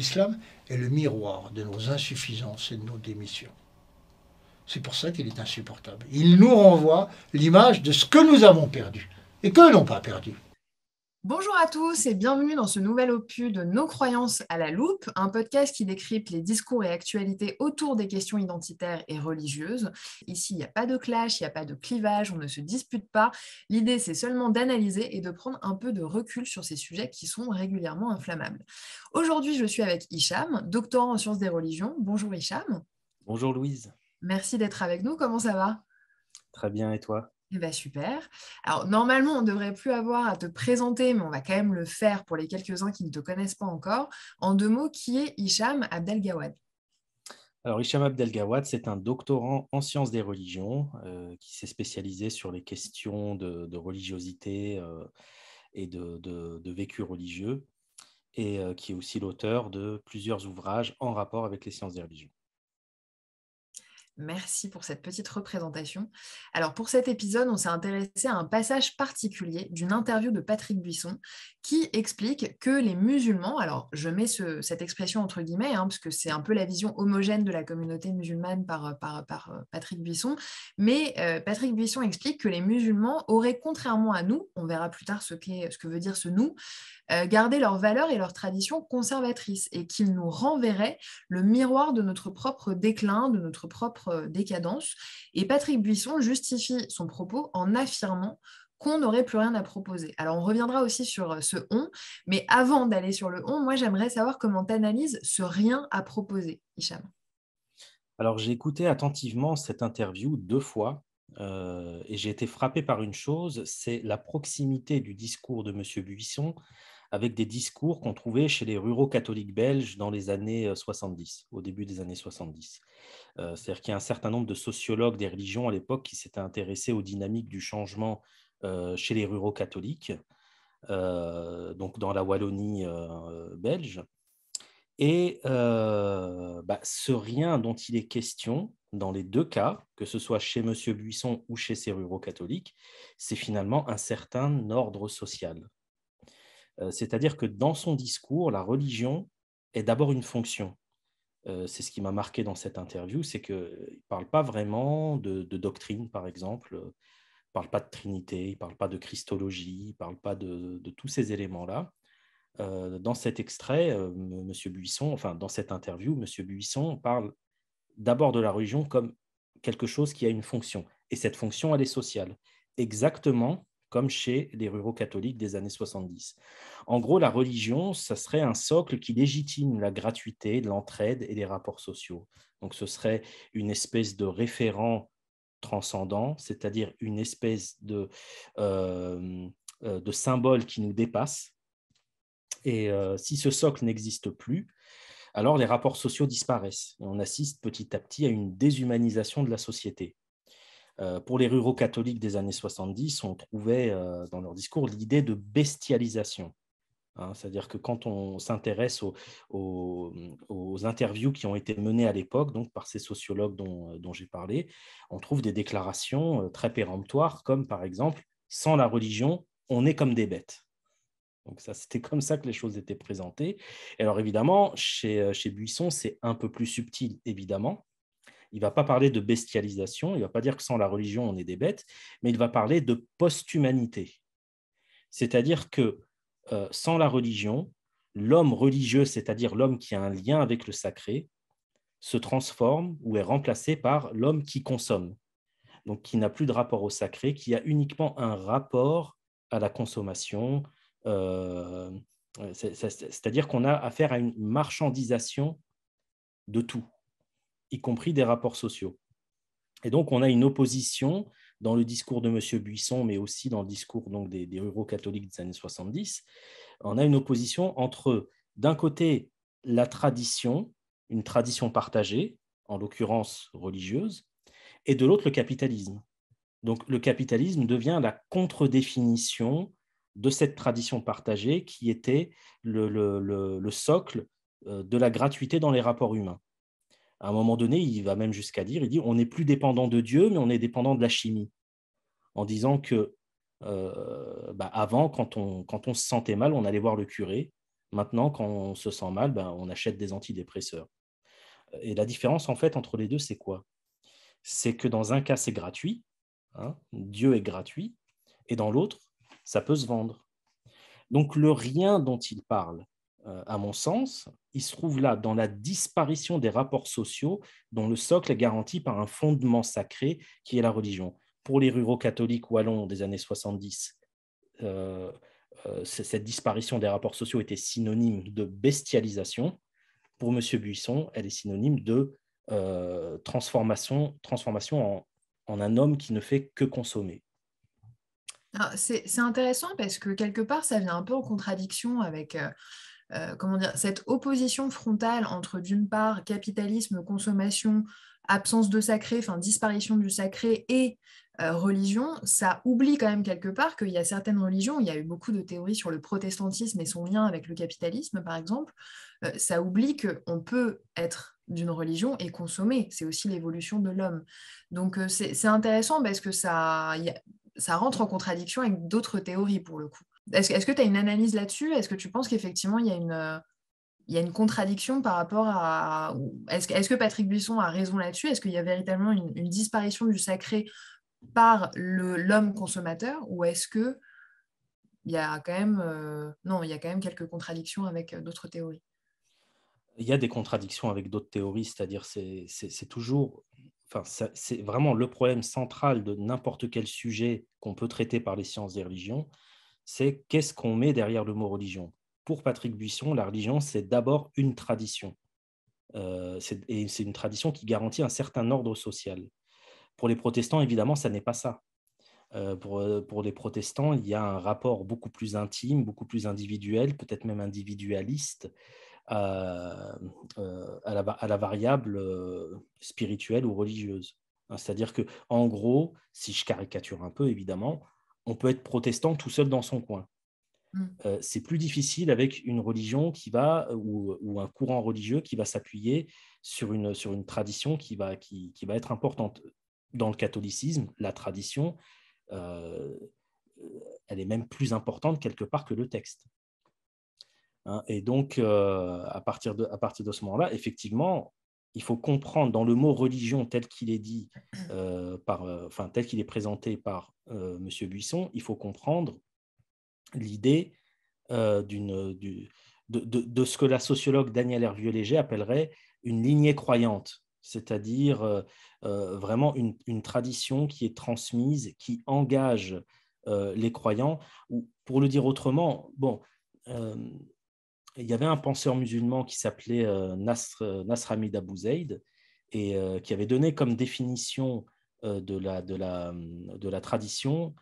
l'islam est le miroir de nos insuffisances et de nos démissions. C'est pour ça qu'il est insupportable. Il nous renvoie l'image de ce que nous avons perdu et que n'ont pas perdu. Bonjour à tous et bienvenue dans ce nouvel opus de Nos croyances à la loupe, un podcast qui décrypte les discours et actualités autour des questions identitaires et religieuses. Ici, il n'y a pas de clash, il n'y a pas de clivage, on ne se dispute pas. L'idée, c'est seulement d'analyser et de prendre un peu de recul sur ces sujets qui sont régulièrement inflammables. Aujourd'hui, je suis avec Hicham, doctorant en sciences des religions. Bonjour Hicham. Bonjour Louise. Merci d'être avec nous, comment ça va ? Très bien, et toi? Eh ben super. Alors, normalement, on ne devrait plus avoir à te présenter, mais on va quand même le faire pour les quelques-uns qui ne te connaissent pas encore. En deux mots, qui est Hicham Abdelgawad? Alors, Hicham Abdelgawad, c'est un doctorant en sciences des religions qui s'est spécialisé sur les questions de religiosité et de vécu religieux et qui est aussi l'auteur de plusieurs ouvrages en rapport avec les sciences des religions. Merci pour cette petite représentation. Alors pour cet épisode, on s'est intéressé à un passage particulier d'une interview de Patrick Buisson qui explique que les musulmans, alors je mets cette expression entre guillemets, parce que c'est un peu la vision homogène de la communauté musulmane par Patrick Buisson, mais Patrick Buisson explique que les musulmans auraient, contrairement à nous, on verra plus tard ce que veut dire ce nous, garder leurs valeurs et leurs traditions conservatrices et qu'ils nous renverraient le miroir de notre propre déclin, de notre propre décadence. Et Patrick Buisson justifie son propos en affirmant qu'on n'aurait plus rien à proposer. Alors, on reviendra aussi sur ce « on », mais avant d'aller sur le « on », moi, j'aimerais savoir comment tu analyses ce « rien à proposer », Hicham. Alors, j'ai écouté attentivement cette interview 2 fois et j'ai été frappé par une chose, c'est la proximité du discours de M. Buisson avec des discours qu'on trouvait chez les ruraux catholiques belges dans les années 70, au début des années 70. C'est-à-dire qu'il y a un certain nombre de sociologues des religions à l'époque qui s'étaient intéressés aux dynamiques du changement chez les ruraux catholiques, donc dans la Wallonie belge. Et ce rien dont il est question, dans les 2 cas, que ce soit chez M. Buisson ou chez ces ruraux catholiques, c'est finalement un certain ordre social. C'est-à-dire que dans son discours, la religion est d'abord une fonction. C'est ce qui m'a marqué dans cette interview, c'est qu'il ne parle pas vraiment de doctrine, par exemple, il ne parle pas de Trinité, il ne parle pas de Christologie, il ne parle pas de tous ces éléments-là. Dans cet extrait, Monsieur Buisson, enfin dans cette interview, M. Buisson parle d'abord de la religion comme quelque chose qui a une fonction. Et cette fonction, elle est sociale. Exactement comme chez les ruraux catholiques des années 70. En gros, la religion, ça serait un socle qui légitime la gratuité, l'entraide et les rapports sociaux. Donc ce serait une espèce de référent transcendant, c'est-à-dire une espèce de symbole qui nous dépasse. Et si ce socle n'existe plus, alors les rapports sociaux disparaissent. Et on assiste petit à petit à une déshumanisation de la société. Pour les ruraux catholiques des années 70, on trouvait dans leur discours l'idée de bestialisation. C'est-à-dire que quand on s'intéresse aux interviews qui ont été menées à l'époque, donc par ces sociologues dont j'ai parlé, on trouve des déclarations très péremptoires, comme par exemple « Sans la religion, on est comme des bêtes ». Donc ça, c'était comme ça que les choses étaient présentées. Et alors évidemment, chez Buisson, c'est un peu plus subtil, évidemment. Il ne va pas parler de bestialisation, il ne va pas dire que sans la religion, on est des bêtes, mais il va parler de post-humanité. C'est-à-dire que sans la religion, l'homme religieux, c'est-à-dire l'homme qui a un lien avec le sacré, se transforme ou est remplacé par l'homme qui consomme, donc qui n'a plus de rapport au sacré, qui a uniquement un rapport à la consommation. euh, C'est-à-dire qu'on a affaire à une marchandisation de tout, y compris des rapports sociaux. Et donc, on a une opposition dans le discours de M. Buisson, mais aussi dans le discours donc, des ruraux catholiques des années 70. On a une opposition entre, d'un côté, la tradition, une tradition partagée, en l'occurrence religieuse, et de l'autre, le capitalisme. Donc, le capitalisme devient la contre-définition de cette tradition partagée qui était le socle de la gratuité dans les rapports humains. À un moment donné, il va même jusqu'à dire, il dit, on n'est plus dépendant de Dieu, mais on est dépendant de la chimie, en disant que avant, quand on se sentait mal, on allait voir le curé, Maintenant, quand on se sent mal, on achète des antidépresseurs. Et la différence, en fait, entre les deux, c'est quoi? C'est que dans un cas, c'est gratuit, hein, Dieu est gratuit, et dans l'autre, ça peut se vendre. Donc le rien dont il parle, à mon sens, il se trouve là, dans la disparition des rapports sociaux dont le socle est garanti par un fondement sacré qui est la religion. Pour les ruraux catholiques wallons des années 70, cette disparition des rapports sociaux était synonyme de bestialisation. Pour M. Buisson, elle est synonyme de transformation en un homme qui ne fait que consommer. C'est intéressant parce que quelque part, ça vient un peu en contradiction avec comment dire, cette opposition frontale entre d'une part capitalisme, consommation, absence de sacré, enfin disparition du sacré et religion. Ça oublie quand même quelque part qu'il y a certaines religions, il y a eu beaucoup de théories sur le protestantisme et son lien avec le capitalisme par exemple, ça oublie qu'on peut être d'une religion et consommer, c'est aussi l'évolution de l'homme. Donc c'est intéressant parce que ça rentre en contradiction avec d'autres théories pour le coup. Est-ce que tu as une analyse là-dessus? Est-ce que tu penses qu'effectivement, il y a une contradiction par rapport à... Est-ce que Patrick Buisson a raison là-dessus? Est-ce qu'il y a véritablement une disparition du sacré par l'homme consommateur? Ou est-ce que il y a quand même... non, il y a quand même quelques contradictions avec d'autres théories. Il y a des contradictions avec d'autres théories, c'est-à-dire c'est toujours, enfin, c'est vraiment le problème central de n'importe quel sujet qu'on peut traiter par les sciences des religions, c'est qu'est-ce qu'on met derrière le mot religion. Pour Patrick Buisson, la religion, c'est d'abord une tradition. Et c'est une tradition qui garantit un certain ordre social. Pour les protestants, évidemment, ça n'est pas ça. Pour les protestants, il y a un rapport beaucoup plus intime, beaucoup plus individuel, peut-être même individualiste, à la variable spirituelle ou religieuse. C'est-à-dire que, en gros, si je caricature un peu, évidemment, on peut être protestant tout seul dans son coin. C'est plus difficile avec une religion ou un courant religieux qui va s'appuyer sur une tradition qui va être importante. Dans le catholicisme, la tradition, euh, elle est même plus importante quelque part que le texte. Et donc, à partir de ce moment-là, effectivement, il faut comprendre dans le mot religion tel qu'il est dit, tel qu'il est présenté par M. Buisson, il faut comprendre l'idée de ce que la sociologue Danielle Hervieux-Léger appellerait une lignée croyante, c'est-à-dire vraiment une tradition qui est transmise, qui engage les croyants, ou pour le dire autrement, il y avait un penseur musulman qui s'appelait Nasr Hamid Abu Zaid et qui avait donné comme définition de la tradition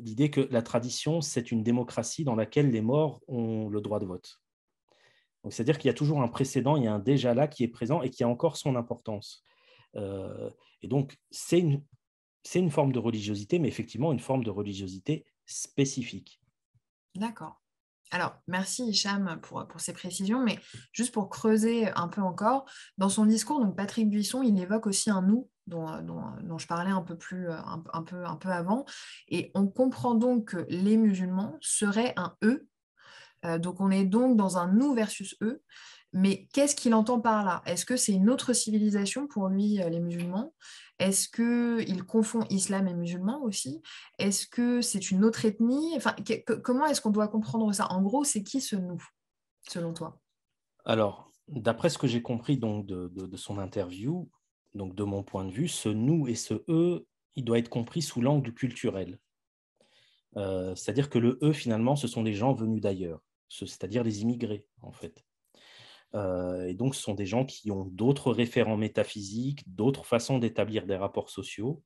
l'idée que la tradition, c'est une démocratie dans laquelle les morts ont le droit de vote. Donc, c'est-à-dire qu'il y a toujours un précédent, il y a un déjà là qui est présent et qui a encore son importance. Et donc, c'est une forme de religiosité, mais effectivement une forme de religiosité spécifique. D'accord. Alors, merci Hicham pour ces précisions, mais juste pour creuser un peu encore, dans son discours, donc Patrick Buisson, il évoque aussi un nous dont je parlais un peu avant, et on comprend donc que les musulmans seraient un eux, donc on est donc dans un nous versus eux, mais qu'est-ce qu'il entend par là? Est-ce que c'est une autre civilisation pour lui, les musulmans? Est-ce qu'il confond islam et musulman aussi? Est-ce que c'est une autre ethnie? Enfin, comment est-ce qu'on doit comprendre ça? En gros, c'est qui ce nous, selon toi? Alors, d'après ce que j'ai compris donc, de son interview, donc de mon point de vue, ce nous et ce eux, il doit être compris sous l'angle culturel. C'est-à-dire que le eux, finalement, ce sont des gens venus d'ailleurs, c'est-à-dire les immigrés, en fait. Et donc, ce sont des gens qui ont d'autres référents métaphysiques, d'autres façons d'établir des rapports sociaux.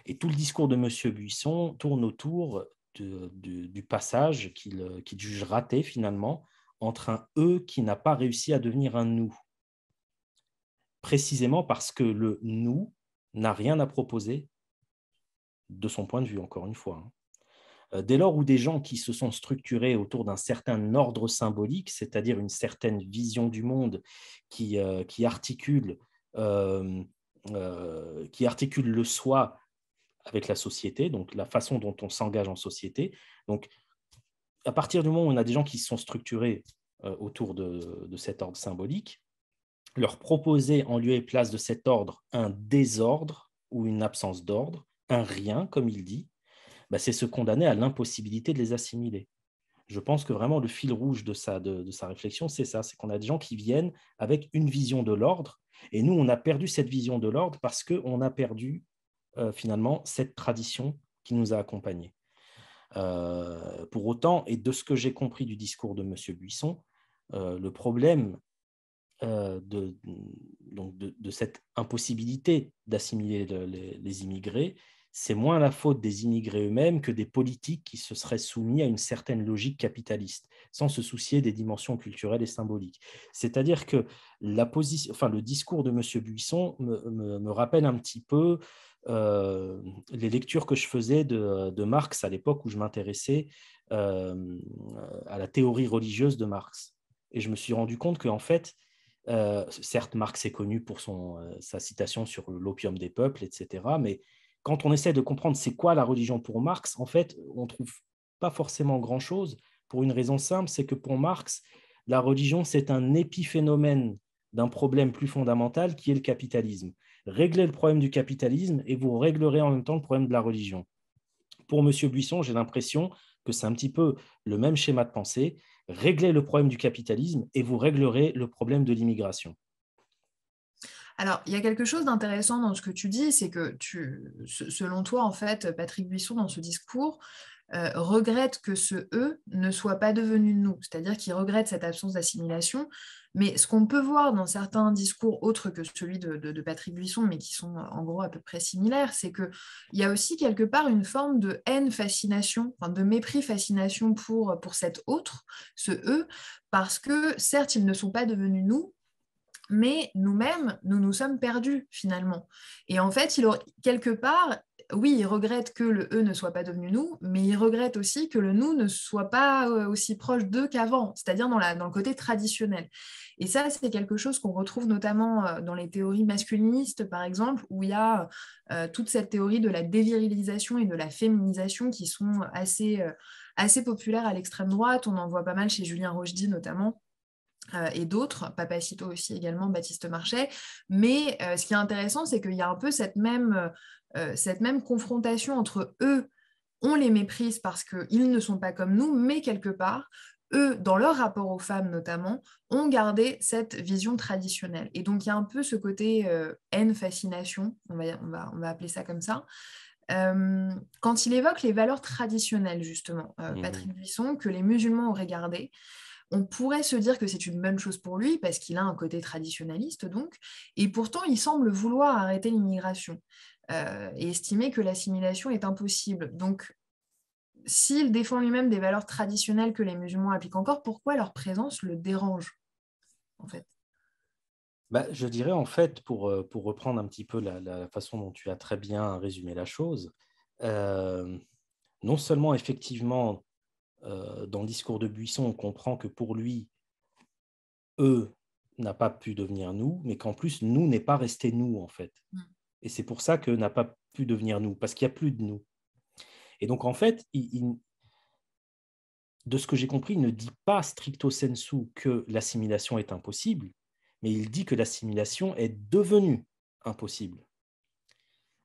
Et tout le discours de M. Buisson tourne autour du passage qu'il juge raté, finalement, entre un « eux » qui n'a pas réussi à devenir un « nous ». Précisément parce que le « nous » n'a rien à proposer, de son point de vue, encore une fois. Dès lors où des gens qui se sont structurés autour d'un certain ordre symbolique, c'est-à-dire une certaine vision du monde qui articule le soi avec la société, donc la façon dont on s'engage en société. Donc, à partir du moment où on a des gens qui se sont structurés autour de cet ordre symbolique, leur proposer en lieu et place de cet ordre un désordre ou une absence d'ordre, un rien, comme il dit, bah, c'est se condamner à l'impossibilité de les assimiler. Je pense que vraiment le fil rouge de sa réflexion, c'est ça, c'est qu'on a des gens qui viennent avec une vision de l'ordre, et nous, on a perdu cette vision de l'ordre parce qu'on a perdu finalement cette tradition qui nous a accompagnés. Pour autant, et de ce que j'ai compris du discours de M. Buisson, le problème de cette impossibilité d'assimiler les immigrés, c'est moins la faute des immigrés eux-mêmes que des politiques qui se seraient soumis à une certaine logique capitaliste, sans se soucier des dimensions culturelles et symboliques. C'est-à-dire que le discours de M. Buisson me rappelle un petit peu les lectures que je faisais de Marx à l'époque où je m'intéressais à la théorie religieuse de Marx. Et je me suis rendu compte qu'en fait, certes, Marx est connu pour sa citation sur l'opium des peuples, etc. Mais quand on essaie de comprendre c'est quoi la religion pour Marx, en fait, on ne trouve pas forcément grand-chose pour une raison simple, c'est que pour Marx, la religion, c'est un épiphénomène d'un problème plus fondamental qui est le capitalisme. Réglez le problème du capitalisme et vous réglerez en même temps le problème de la religion. Pour M. Buisson, j'ai l'impression que c'est un petit peu le même schéma de pensée. Réglez le problème du capitalisme et vous réglerez le problème de l'immigration. Alors, il y a quelque chose d'intéressant dans ce que tu dis, c'est que selon toi, en fait, Patrick Buisson, dans ce discours, regrette que ce « eux » ne soit pas devenu « nous », c'est-à-dire qu'il regrette cette absence d'assimilation. Mais ce qu'on peut voir dans certains discours autres que celui de Patrick Buisson, mais qui sont en gros à peu près similaires, c'est qu'il y a aussi quelque part une forme de haine-fascination, enfin de mépris-fascination pour cet autre, ce « eux », parce que certes, ils ne sont pas devenus nous, mais nous-mêmes, nous nous sommes perdus finalement. Et en fait, quelque part, oui, il regrette que le « eux » ne soit pas devenu nous, mais il regrette aussi que le « nous » ne soit pas aussi proche d'eux qu'avant, c'est-à-dire dans le côté traditionnel. Et ça, c'est quelque chose qu'on retrouve notamment dans les théories masculinistes, par exemple, où il y a toute cette théorie de la dévirilisation et de la féminisation qui sont assez populaires à l'extrême droite. On en voit pas mal chez Julien Rochdy notamment. Et d'autres, Papacito aussi également, Baptiste Marchais. Mais ce qui est intéressant, c'est qu'il y a un peu cette même confrontation entre eux, on les méprise parce qu'ils ne sont pas comme nous, mais quelque part, eux, dans leur rapport aux femmes notamment, ont gardé cette vision traditionnelle. Et donc, il y a un peu ce côté haine-fascination, on va appeler ça comme ça. Quand il évoque les valeurs traditionnelles, justement, Patrick Buisson, que les musulmans auraient gardées, on pourrait se dire que c'est une bonne chose pour lui parce qu'il a un côté traditionnaliste, donc, et pourtant il semble vouloir arrêter l'immigration et estimer que l'assimilation est impossible. Donc, s'il défend lui-même des valeurs traditionnelles que les musulmans appliquent encore, pourquoi leur présence le dérange, en fait? Je dirais, en fait, pour reprendre un petit peu la façon dont tu as très bien résumé la chose, non seulement, effectivement, dans le discours de Buisson, on comprend que pour lui, eux n'a pas pu devenir nous, mais qu'en plus, nous n'est pas resté nous, en fait. Et c'est pour ça que n'a pas pu devenir nous, parce qu'il n'y a plus de nous. Et donc, en fait, de ce que j'ai compris, il ne dit pas stricto sensu que l'assimilation est impossible, mais il dit que l'assimilation est devenue impossible.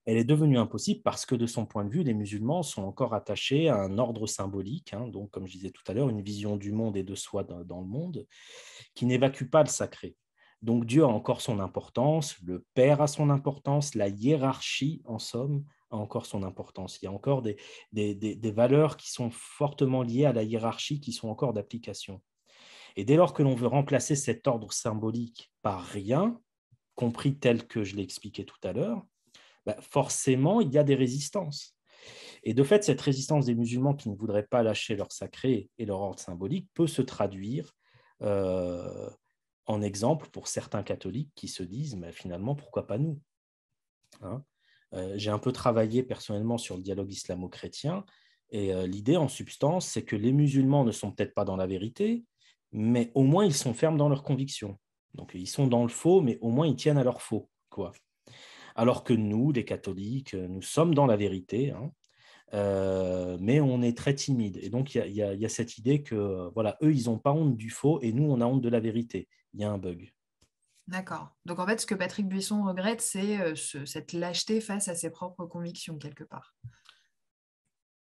Elle est devenue impossible parce que, de son point de vue, les musulmans sont encore attachés à un ordre symbolique, donc, comme je disais tout à l'heure, une vision du monde et de soi dans le monde, qui n'évacue pas le sacré. Donc Dieu a encore son importance, le Père a son importance, la hiérarchie, en somme, a encore son importance. Il y a encore des valeurs qui sont fortement liées à la hiérarchie, qui sont encore d'application. Et dès lors que l'on veut remplacer cet ordre symbolique par rien, compris tel que je l'ai expliqué tout à l'heure, forcément, il y a des résistances. Et de fait, cette résistance des musulmans qui ne voudraient pas lâcher leur sacré et leur ordre symbolique peut se traduire en exemple pour certains catholiques qui se disent finalement, pourquoi pas nous, j'ai un peu travaillé personnellement sur le dialogue islamo-chrétien et l'idée en substance, c'est que les musulmans ne sont peut-être pas dans la vérité, mais au moins ils sont fermes dans leurs convictions. Donc ils sont dans le faux, mais au moins ils tiennent à leur faux, quoi. Alors que nous, les catholiques, nous sommes dans la vérité, mais on est très timide. Et donc, il y a cette idée que, voilà, eux, ils n'ont pas honte du faux et nous, on a honte de la vérité. Il y a un bug. D'accord. Donc en fait, ce que Patrick Buisson regrette, c'est cette lâcheté face à ses propres convictions, quelque part.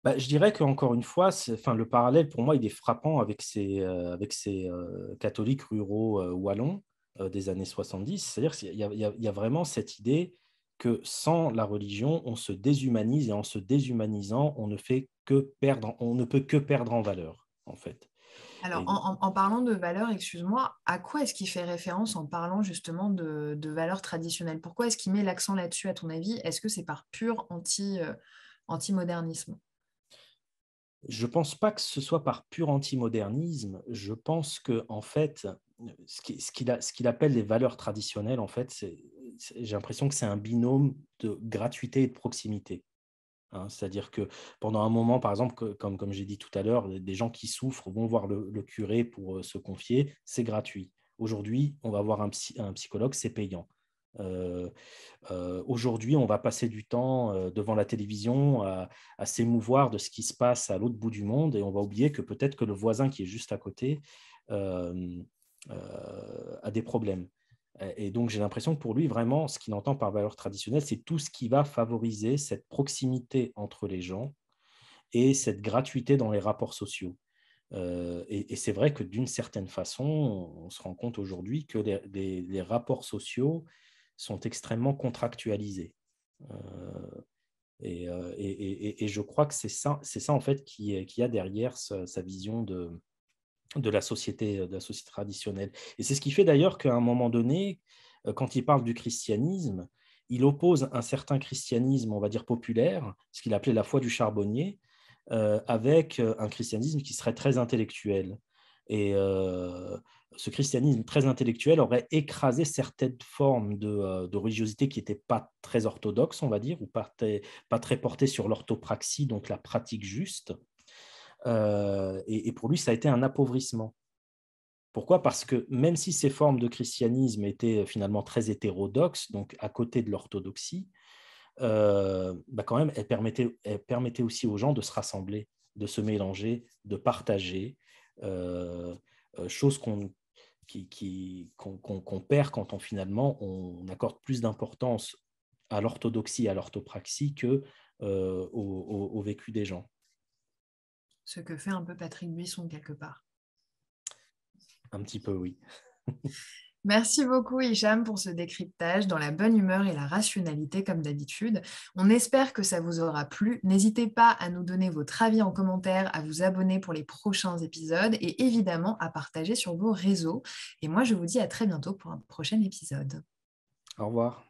Bah, je dirais qu'encore une fois, le parallèle, pour moi, il est frappant avec ces catholiques ruraux wallons des années 70. C'est-à-dire qu'il y a vraiment cette idée que sans la religion, on se déshumanise et en se déshumanisant, on ne peut que perdre en valeur, en fait. Alors, Et en parlant de valeurs, excuse-moi, à quoi est-ce qu'il fait référence en parlant justement de valeurs traditionnelles? Pourquoi est-ce qu'il met l'accent là-dessus, à ton avis? Est-ce que c'est par pur anti-modernisme? je ne pense pas que ce soit par pur antimodernisme. Je pense que en fait, ce qu'il appelle les valeurs traditionnelles, en fait, j'ai l'impression que c'est un binôme de gratuité et de proximité. Hein. C'est-à-dire que pendant un moment, par exemple, comme j'ai dit tout à l'heure, des gens qui souffrent vont voir le curé pour se confier, c'est gratuit. Aujourd'hui, on va voir un psychologue, c'est payant. Euh, Aujourd'hui, on va passer du temps devant la télévision à s'émouvoir de ce qui se passe à l'autre bout du monde et on va oublier que peut-être que le voisin qui est juste à côté euh, a des problèmes. Et donc, j'ai l'impression que pour lui, vraiment, ce qu'il entend par valeur traditionnelle, c'est tout ce qui va favoriser cette proximité entre les gens et cette gratuité dans les rapports sociaux. Et c'est vrai que d'une certaine façon, on se rend compte aujourd'hui que les rapports sociaux sont extrêmement contractualisés. Euh, et je crois que c'est ça en fait qui a derrière sa vision de la société traditionnelle. Et c'est ce qui fait d'ailleurs qu'à un moment donné, quand il parle du christianisme, il oppose un certain christianisme, on va dire populaire, ce qu'il appelait la foi du charbonnier, avec un christianisme qui serait très intellectuel. Et ce christianisme très intellectuel aurait écrasé certaines formes de religiosité qui n'étaient pas très orthodoxes, on va dire, ou pas très portées sur l'orthopraxie, donc la pratique juste. Et pour lui, ça a été un appauvrissement. Pourquoi? Parce que même si ces formes de christianisme étaient finalement très hétérodoxes, donc à côté de l'orthodoxie, quand même, elles permettaient aussi aux gens de se rassembler, de se mélanger, de partager, chose qu'on perd quand finalement on accorde plus d'importance à l'orthodoxie, à l'orthopraxie que au vécu des gens. Ce que fait un peu Patrick Buisson, quelque part. Un petit peu, oui. Merci beaucoup, Hicham, pour ce décryptage dans la bonne humeur et la rationalité, comme d'habitude. On espère que ça vous aura plu. N'hésitez pas à nous donner votre avis en commentaire, à vous abonner pour les prochains épisodes et évidemment à partager sur vos réseaux. Et moi, je vous dis à très bientôt pour un prochain épisode. Au revoir.